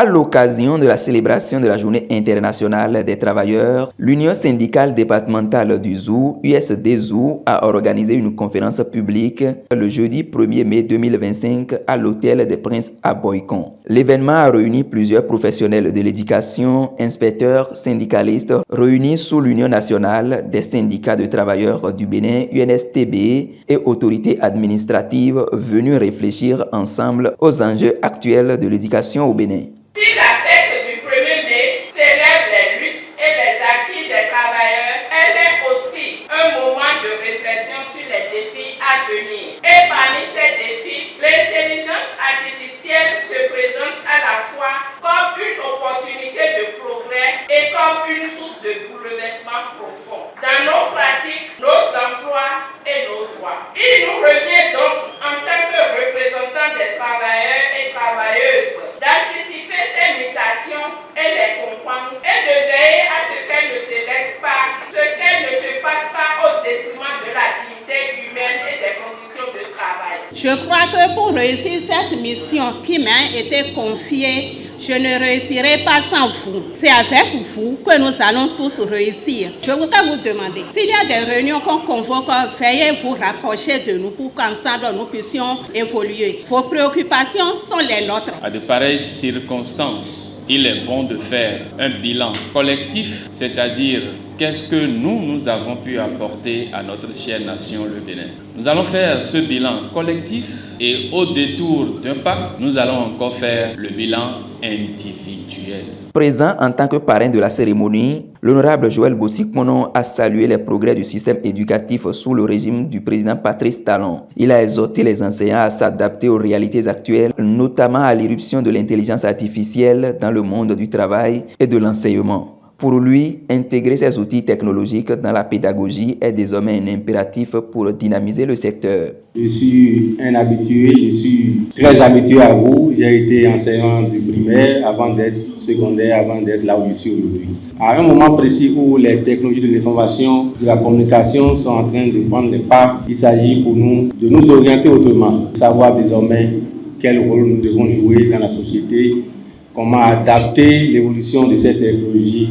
À l'occasion de la célébration de la Journée internationale des travailleurs, l'Union syndicale départementale du ZOU, USD-ZOU, a organisé une conférence publique le jeudi 1er mai 2025 à l'Hôtel des Princes à Boycon. L'événement a réuni plusieurs professionnels de l'éducation, inspecteurs, syndicalistes, réunis sous l'Union nationale des syndicats de travailleurs du Bénin, UNSTB, et autorités administratives venues réfléchir ensemble aux enjeux actuels de l'éducation au Bénin. Si la fête du 1er mai célèbre les luttes et les acquis des travailleurs, elle est aussi un moment de réflexion sur les défis à venir. Et parmi ces défis, l'intelligence artificielle se présente à la fois comme une opportunité de progrès et comme une source de bouleversement profond dans nos pratiques, nos emplois et nos droits. Il nous revient donc, en tant que représentants des travailleurs et travailleuses, d'anticiper ces mutations et les comprendre et de veiller à ce qu'elles ne se laissent pas, qu'elles ne se fassent pas au détriment de la dignité humaine et des conditions de travail. Je crois que pour réussir cette mission qui m'a été confiée, je ne réussirai pas sans vous. C'est avec vous que nous allons tous réussir. Je voudrais vous demander, s'il y a des réunions qu'on convoque, veuillez vous rapprocher de nous pour qu'ensemble nous puissions évoluer. Vos préoccupations sont les nôtres. À de pareilles circonstances, il est bon de faire un bilan collectif, c'est-à-dire qu'est-ce que nous avons pu apporter à notre chère nation, le Bénin. Nous allons faire ce bilan collectif et au détour d'un pas, nous allons encore faire le bilan individuel. Présent en tant que parrain de la cérémonie, l'honorable Joël Bossik-Monon a salué les progrès du système éducatif sous le régime du président Patrice Talon. Il a exhorté les enseignants à s'adapter aux réalités actuelles, notamment à l'irruption de l'intelligence artificielle dans le monde du travail et de l'enseignement. Pour lui, intégrer ces outils technologiques dans la pédagogie est désormais un impératif pour dynamiser le secteur. Je suis un habitué, je suis très habitué à vous. J'ai été enseignant du primaire avant d'être secondaire, avant d'être là où je suis aujourd'hui. À un moment précis où les technologies de l'information, de la communication sont en train de prendre des pas, il s'agit pour nous de nous orienter autrement, de savoir désormais quel rôle nous devons jouer dans la société, comment adapter l'évolution de ces technologies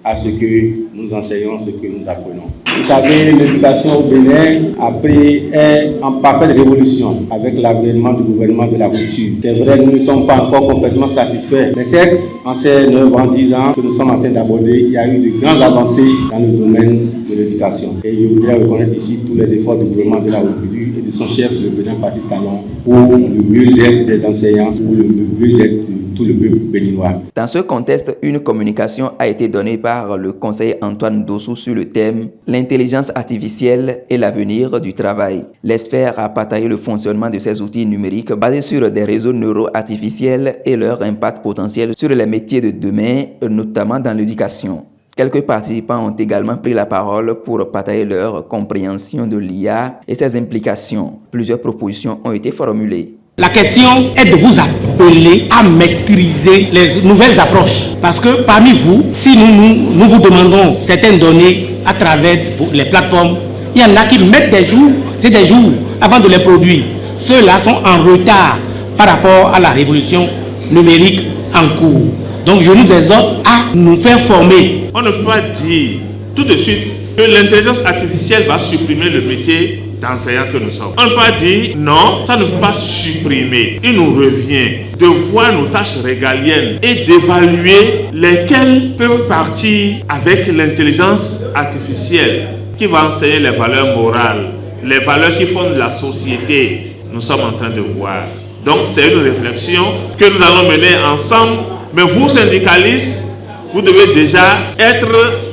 à ce que nous enseignons, ce que nous apprenons. Vous savez, l'éducation au Bénin est en parfaite révolution avec l'avènement du gouvernement de la rupture. C'est vrai, nous ne sommes pas encore complètement satisfaits. Mais certes, en ces 9 ans, 10 ans que nous sommes en train d'aborder, il y a eu de grandes avancées dans le domaine de l'éducation. Et je voudrais reconnaître ici tous les efforts du gouvernement de la République et de son chef, le président Patrice Talon, pour le mieux-être des enseignants, pour le mieux-être tout le peuple béninois. Dans ce contexte, une communication a été donnée par le conseiller Antoine Dossou sur le thème « L'intelligence artificielle et l'avenir du travail ». L'expert a partagé le fonctionnement de ces outils numériques basés sur des réseaux neuro-artificiels et leur impact potentiel sur les métiers de demain, notamment dans l'éducation. Quelques participants ont également pris la parole pour partager leur compréhension de l'IA et ses implications. Plusieurs propositions ont été formulées. La question est de vous appeler à maîtriser les nouvelles approches. Parce que parmi vous, si nous vous demandons certaines données à travers les plateformes, il y en a qui mettent des jours avant de les produire. Ceux-là sont en retard par rapport à la révolution numérique en cours. Donc je nous exhorte à nous faire former. On ne peut pas dire tout de suite que l'intelligence artificielle va supprimer le métier d'enseignants que nous sommes. On ne peut pas dire non, ça ne peut pas supprimer. Il nous revient de voir nos tâches régaliennes et d'évaluer lesquelles peuvent partir avec l'intelligence artificielle qui va enseigner les valeurs morales, les valeurs qui fondent la société. Nous sommes en train de voir. Donc c'est une réflexion que nous allons mener ensemble. Mais vous, syndicalistes, vous devez déjà être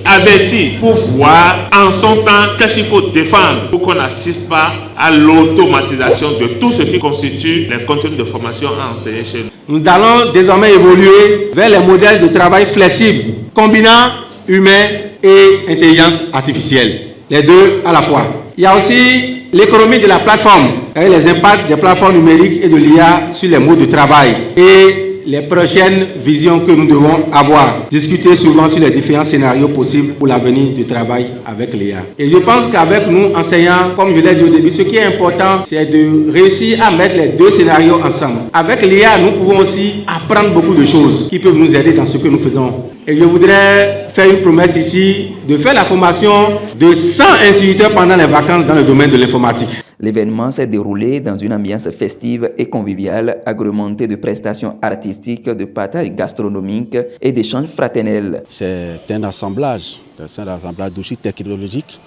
avertis pour voir en son temps qu'est-ce qu'il faut défendre pour qu'on n'assiste pas à l'automatisation de tout ce qui constitue les contenus de formation à enseigner chez nous. Nous allons désormais évoluer vers les modèles de travail flexibles, combinant humain et intelligence artificielle, les deux à la fois. Il y a aussi l'économie de la plateforme, avec les impacts des plateformes numériques et de l'IA sur les modes de travail et les prochaines visions que nous devons avoir. Discuter souvent sur les différents scénarios possibles pour l'avenir du travail avec l'IA. Et je pense qu'avec nous, enseignants, comme je l'ai dit au début, ce qui est important, c'est de réussir à mettre les deux scénarios ensemble. Avec l'IA, nous pouvons aussi apprendre beaucoup de choses qui peuvent nous aider dans ce que nous faisons. Et je voudrais faire une promesse ici de faire la formation de 100 instituteurs pendant les vacances dans le domaine de l'informatique. L'événement s'est déroulé dans une ambiance festive et conviviale, agrémentée de prestations artistiques, de partage gastronomique et d'échanges fraternels. C'est un assemblage d'outils technologiques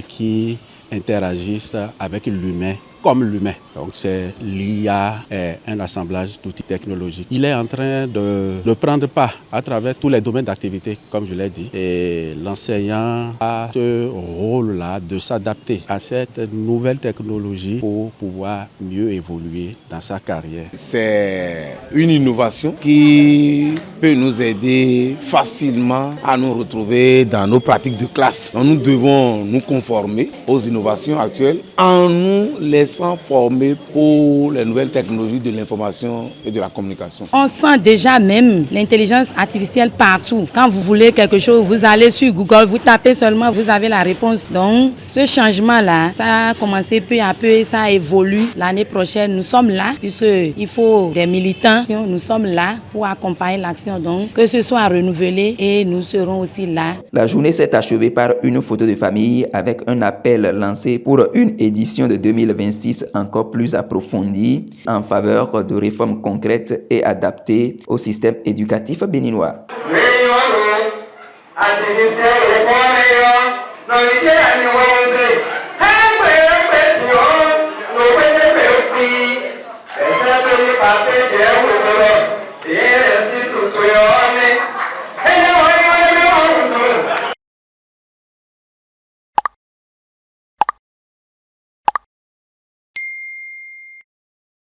qui interagissent avec l'humain comme l'humain. Donc c'est l'IA, un assemblage d'outils technologiques. Il est en train de prendre part à travers tous les domaines d'activité, comme je l'ai dit. Et l'enseignant a ce rôle-là de s'adapter à cette nouvelle technologie pour pouvoir mieux évoluer dans sa carrière. C'est une innovation qui peut nous aider facilement à nous retrouver dans nos pratiques de classe. Donc nous devons nous conformer aux innovations actuelles en nous laissant formés pour les nouvelles technologies de l'information et de la communication. On sent déjà même l'intelligence artificielle partout. Quand vous voulez quelque chose, vous allez sur Google, vous tapez seulement, vous avez la réponse. Donc ce changement-là, ça a commencé peu à peu et ça évolue. L'année prochaine, nous sommes là, puisqu'il faut des militants. Nous sommes là pour accompagner l'action. Donc que ce soit renouvelé et nous serons aussi là. La journée s'est achevée par une photo de famille avec un appel lancé pour une édition de 2026 encore plus approfondie en faveur de réformes concrètes et adaptées au système éducatif béninois. Pape